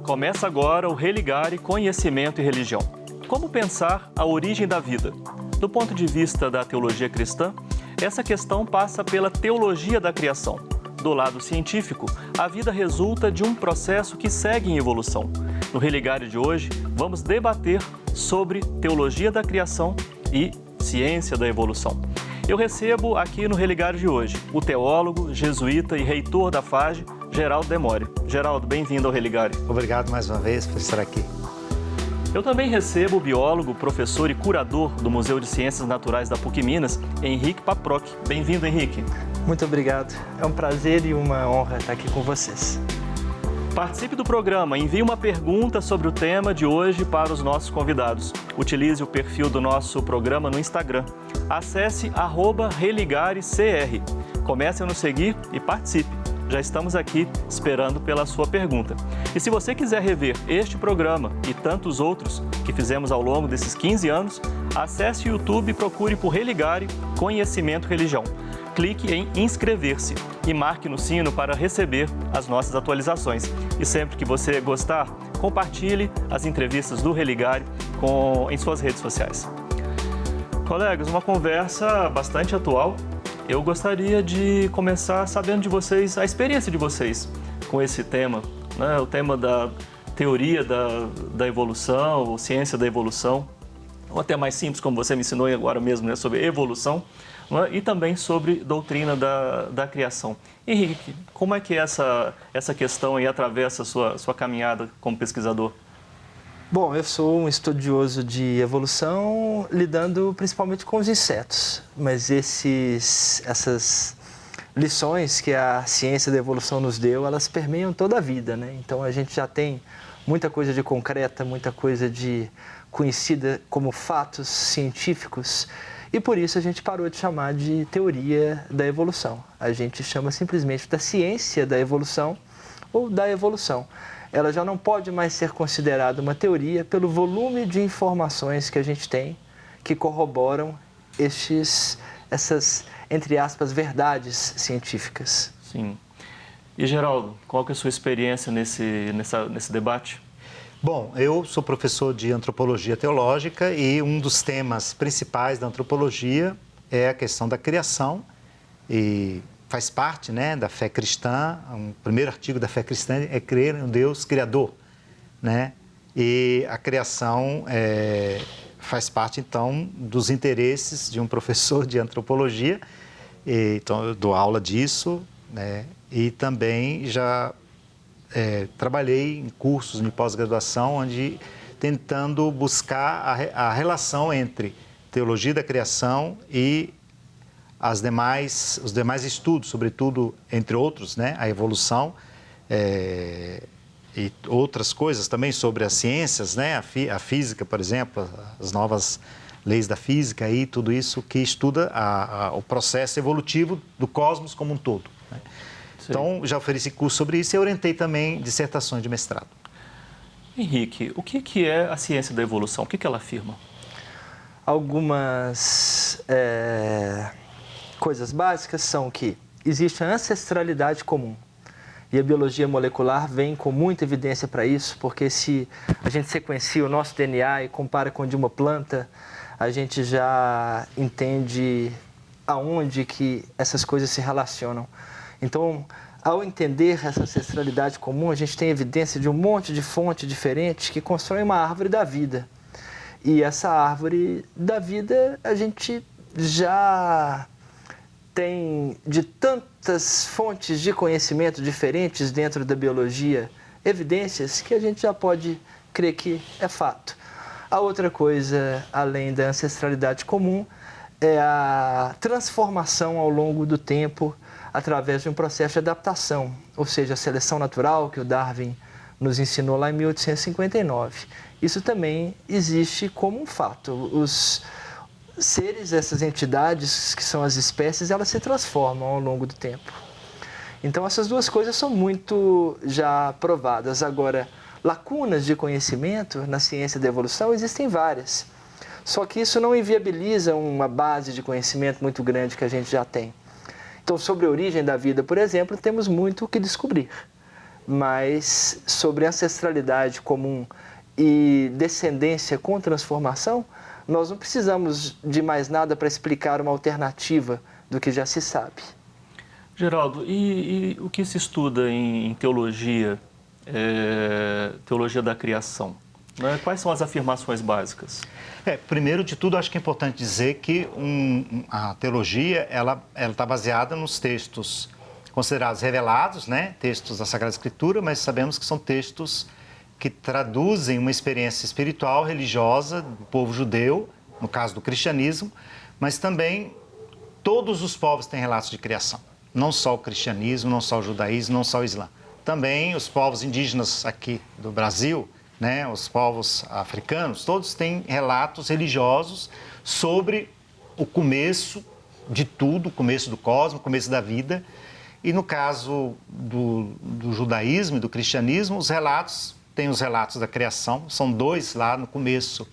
Começa agora o Religare Conhecimento e Religião. Como pensar a origem da vida? Do ponto de vista da teologia cristã, essa questão passa pela teologia da criação. Do lado científico, a vida resulta de um processo que segue em evolução. No Religare de hoje, vamos debater sobre teologia da criação e ciência da evolução. Eu recebo aqui no Religare de hoje o teólogo, jesuíta e reitor da FAGE, Geraldo Demore. Geraldo, bem-vindo ao Religare. Obrigado mais uma vez por estar aqui. Eu também recebo o biólogo, professor e curador do Museu de Ciências Naturais da PUC Minas, Henrique Paproc. Bem-vindo, Henrique. Muito obrigado. É um prazer e uma honra estar aqui com vocês. Participe do programa, envie uma pergunta sobre o tema de hoje para os nossos convidados. Utilize o perfil do nosso programa no Instagram. Acesse @ReligareCR. Comece a nos seguir e participe. Já estamos aqui esperando pela sua pergunta. E se você quiser rever este programa e tantos outros que fizemos ao longo desses 15 anos, acesse o YouTube e procure por Religare Conhecimento e Religião. Clique em inscrever-se e marque no sino para receber as nossas atualizações. E sempre que você gostar, compartilhe as entrevistas do Religare em suas redes sociais. Colegas, uma conversa bastante atual. Eu gostaria de começar sabendo de vocês, a experiência de vocês com esse tema, né? O tema da teoria da evolução, ou ciência da evolução, ou até mais simples, como você me ensinou agora mesmo, né? Sobre evolução, né? E também sobre doutrina da criação. Henrique, como é que essa questão aí atravessa a sua caminhada como pesquisador? Bom, eu sou um estudioso de evolução, lidando principalmente com os insetos, mas essas lições que a ciência da evolução nos deu, elas permeiam toda a vida, né? Então a gente já tem muita coisa de concreta, muita coisa de conhecida como fatos científicos, e por isso a gente parou de chamar de teoria da evolução. A gente chama simplesmente da ciência da evolução ou da evolução. Ela já não pode mais ser considerada uma teoria pelo volume de informações que a gente tem que corroboram essas, entre aspas, verdades científicas. Sim. E Geraldo, qual que é a sua experiência nesse debate? Bom, eu sou professor de antropologia teológica e um dos temas principais da antropologia é a questão da criação e faz parte, né, da fé cristã. O primeiro artigo da fé cristã é crer em um Deus criador, né? E a criação faz parte, então, dos interesses de um professor de antropologia. Então, eu dou aula disso, né? E também já trabalhei em cursos de pós-graduação, onde tentando buscar a relação entre teologia da criação e os demais estudos, sobretudo, entre outros, né, a evolução e outras coisas também sobre as ciências, né, a física, por exemplo, as novas leis da física e tudo isso que estuda o processo evolutivo do cosmos como um todo, né? Então, já ofereci curso sobre isso e orientei também dissertações de mestrado. Henrique, o que é a ciência da evolução? O que ela afirma? Algumas coisas básicas são que existe a ancestralidade comum. E a biologia molecular vem com muita evidência para isso, porque se a gente sequencia o nosso DNA e compara com o de uma planta, a gente já entende aonde que essas coisas se relacionam. Então, ao entender essa ancestralidade comum, a gente tem evidência de um monte de fontes diferentes que constroem uma árvore da vida. E essa árvore da vida a gente já tem de tantas fontes de conhecimento diferentes dentro da biologia, evidências que a gente já pode crer que é fato. A outra coisa, além da ancestralidade comum, é a transformação ao longo do tempo através de um processo de adaptação, ou seja, a seleção natural que o Darwin nos ensinou lá em 1859. Isso também existe como um fato. Os seres, essas entidades que são as espécies, elas se transformam ao longo do tempo. Então essas duas coisas são muito já provadas. Agora, lacunas de conhecimento na ciência da evolução existem várias. Só que isso não inviabiliza uma base de conhecimento muito grande que a gente já tem. Então, sobre a origem da vida, por exemplo, temos muito o que descobrir. mas sobre ancestralidade comum e descendência com transformação, nós não precisamos de mais nada para explicar uma alternativa do que já se sabe. Geraldo, e o que se estuda em teologia, teologia da criação? Né? Quais são as afirmações básicas? Primeiro de tudo, acho que é importante dizer que a teologia ela está baseada nos textos considerados revelados, né? Textos da Sagrada Escritura, mas sabemos que são textos que traduzem uma experiência espiritual, religiosa do povo judeu, no caso do cristianismo, mas também todos os povos têm relatos de criação. Não só o cristianismo, não só o judaísmo, não só o islã. Também os povos indígenas aqui do Brasil, né, os povos africanos, todos têm relatos religiosos sobre o começo de tudo, o começo do cosmos, o começo da vida. E no caso do judaísmo e do cristianismo, tem os relatos da criação, são dois lá no começo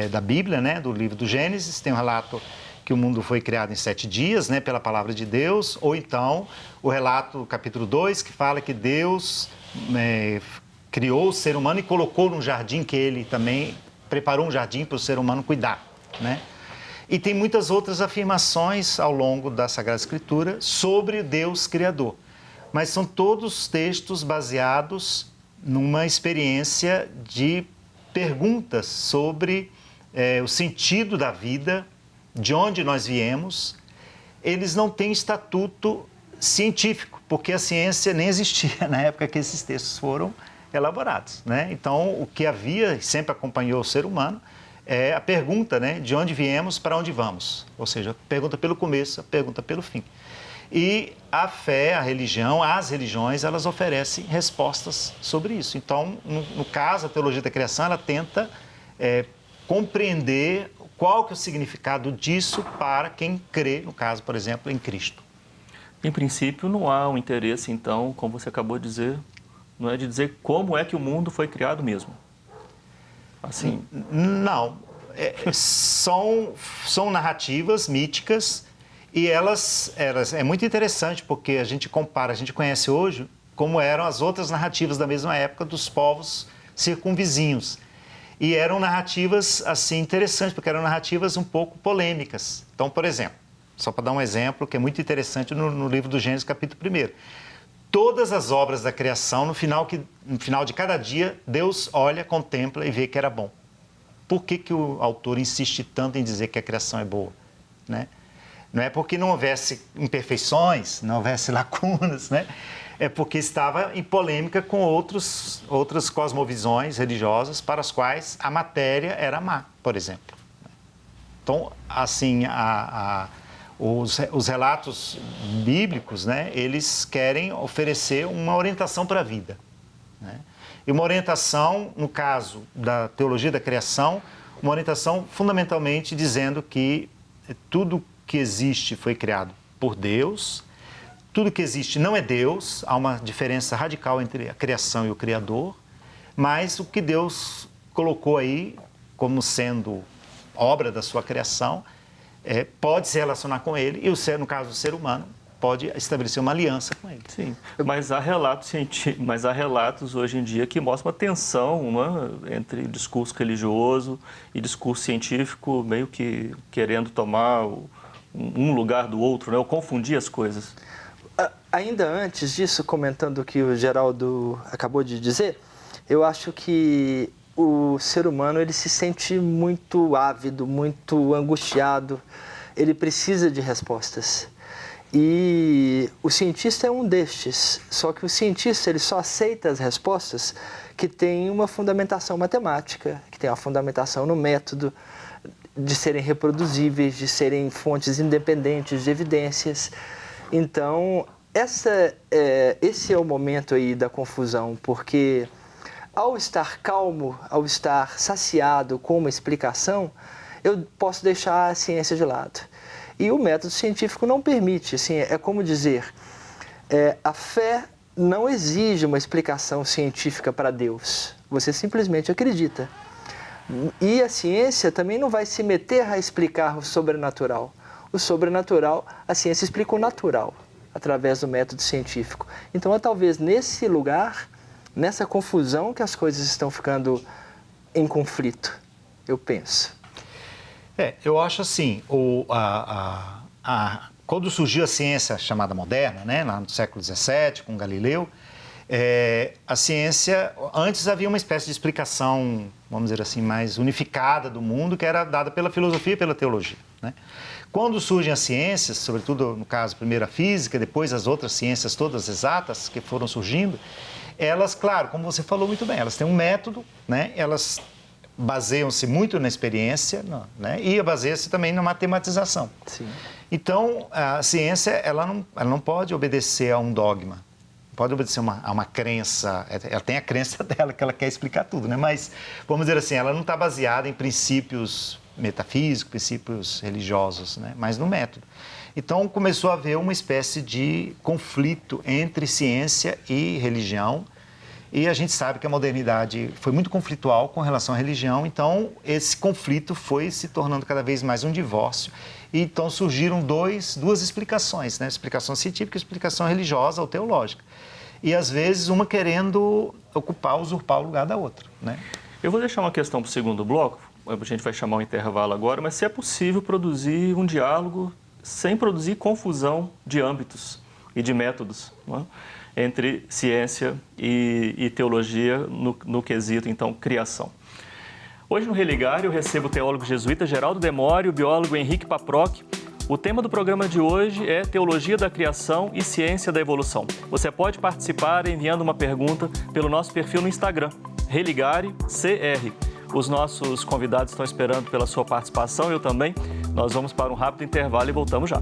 da Bíblia, né, do livro do Gênesis, tem um relato que o mundo foi criado em 7 dias, né, pela palavra de Deus, ou então o relato, capítulo 2, que fala que Deus criou o ser humano e colocou num jardim, que ele também preparou um jardim para o ser humano cuidar, né? E tem muitas outras afirmações ao longo da Sagrada Escritura sobre Deus Criador. Mas são todos textos baseados numa experiência de perguntas sobre o sentido da vida, de onde nós viemos. Eles não têm estatuto científico, porque a ciência nem existia na época que esses textos foram elaborados, né? Então, o que havia e sempre acompanhou o ser humano é a pergunta, né, de onde viemos, para onde vamos. Ou seja, a pergunta pelo começo, a pergunta pelo fim. E a fé, a religião, as religiões, elas oferecem respostas sobre isso. Então, no caso, a teologia da criação, ela tenta compreender qual que é o significado disso para quem crê, no caso, por exemplo, em Cristo. Em princípio, não há um interesse, então, como você acabou de dizer, não é de dizer como é que o mundo foi criado mesmo. Assim? Não. São narrativas míticas e elas é muito interessante porque a gente compara, a gente conhece hoje como eram as outras narrativas da mesma época dos povos circunvizinhos. E eram narrativas assim interessantes, porque eram narrativas um pouco polêmicas. Então, por exemplo, só para dar um exemplo que é muito interessante no livro do Gênesis, capítulo 1. Todas as obras da criação, no final de cada dia, Deus olha, contempla e vê que era bom. Por que o autor insiste tanto em dizer que a criação é boa? Né? Não é porque não houvesse imperfeições, não houvesse lacunas, né? É porque estava em polêmica com outras cosmovisões religiosas para as quais a matéria era má, por exemplo. Então, assim, os relatos bíblicos, né, eles querem oferecer uma orientação para a vida, né? E uma orientação, no caso da teologia da criação, uma orientação fundamentalmente dizendo que tudo que existe foi criado por Deus, tudo que existe não é Deus, há uma diferença radical entre a criação e o Criador, mas o que Deus colocou aí como sendo obra da sua criação, pode se relacionar com ele e, no caso do ser humano, pode estabelecer uma aliança com ele. Sim, mas há relatos hoje em dia que mostram uma tensão, né, entre discurso religioso e discurso científico, meio que querendo tomar um lugar do outro, né, ou confundir as coisas. Ainda antes disso, comentando o que o Geraldo acabou de dizer, eu acho que o ser humano ele se sente muito ávido, muito angustiado, ele precisa de respostas. E o cientista é um destes, só que o cientista ele só aceita as respostas que têm uma fundamentação matemática, que tem uma fundamentação no método, de serem reproduzíveis, de serem fontes independentes de evidências. Então, esse é o momento aí da confusão, porque ao estar calmo, ao estar saciado com uma explicação, eu posso deixar a ciência de lado. E o método científico não permite, assim, é como dizer, a fé não exige uma explicação científica para Deus, você simplesmente acredita. E a ciência também não vai se meter a explicar o sobrenatural. O sobrenatural, a ciência explica o natural, através do método científico. Então, talvez nesse lugar nessa confusão que as coisas estão ficando em conflito, eu penso. Eu acho assim, quando surgiu a ciência chamada moderna, né, lá no século XVII, com Galileu, a ciência, antes havia uma espécie de explicação, vamos dizer assim, mais unificada do mundo, que era dada pela filosofia e pela teologia, né? Quando surgem as ciências, sobretudo no caso primeiro a física, depois as outras ciências todas exatas que foram surgindo, elas, claro, como você falou muito bem, elas têm um método, né? Elas baseiam-se muito na experiência, né? E baseiam-se também na matematização. Sim. Então, a ciência ela não pode obedecer a um dogma, pode obedecer a uma crença, ela tem a crença dela, que ela quer explicar tudo, né? Mas, vamos dizer assim, ela não está baseada em princípios metafísicos, princípios religiosos, né? Mas no método. Então, começou a haver uma espécie de conflito entre ciência e religião, e a gente sabe que a modernidade foi muito conflitual com relação à religião, então esse conflito foi se tornando cada vez mais um divórcio, e então surgiram duas explicações, né? Explicação científica e explicação religiosa ou teológica. E às vezes uma querendo usurpar o lugar da outra, né? Eu vou deixar uma questão para o segundo bloco, a gente vai chamar um intervalo agora, mas se é possível produzir um diálogo sem produzir confusão de âmbitos e de métodos, não é? Entre ciência e teologia no quesito, então, criação. Hoje no Religar eu recebo o teólogo jesuíta Geraldo Demório, o biólogo Henrique Paproc. O tema do programa de hoje é Teologia da Criação e Ciência da Evolução. Você pode participar enviando uma pergunta pelo nosso perfil no Instagram, ReligareCR. Os nossos convidados estão esperando pela sua participação, eu também. Nós vamos para um rápido intervalo e voltamos já.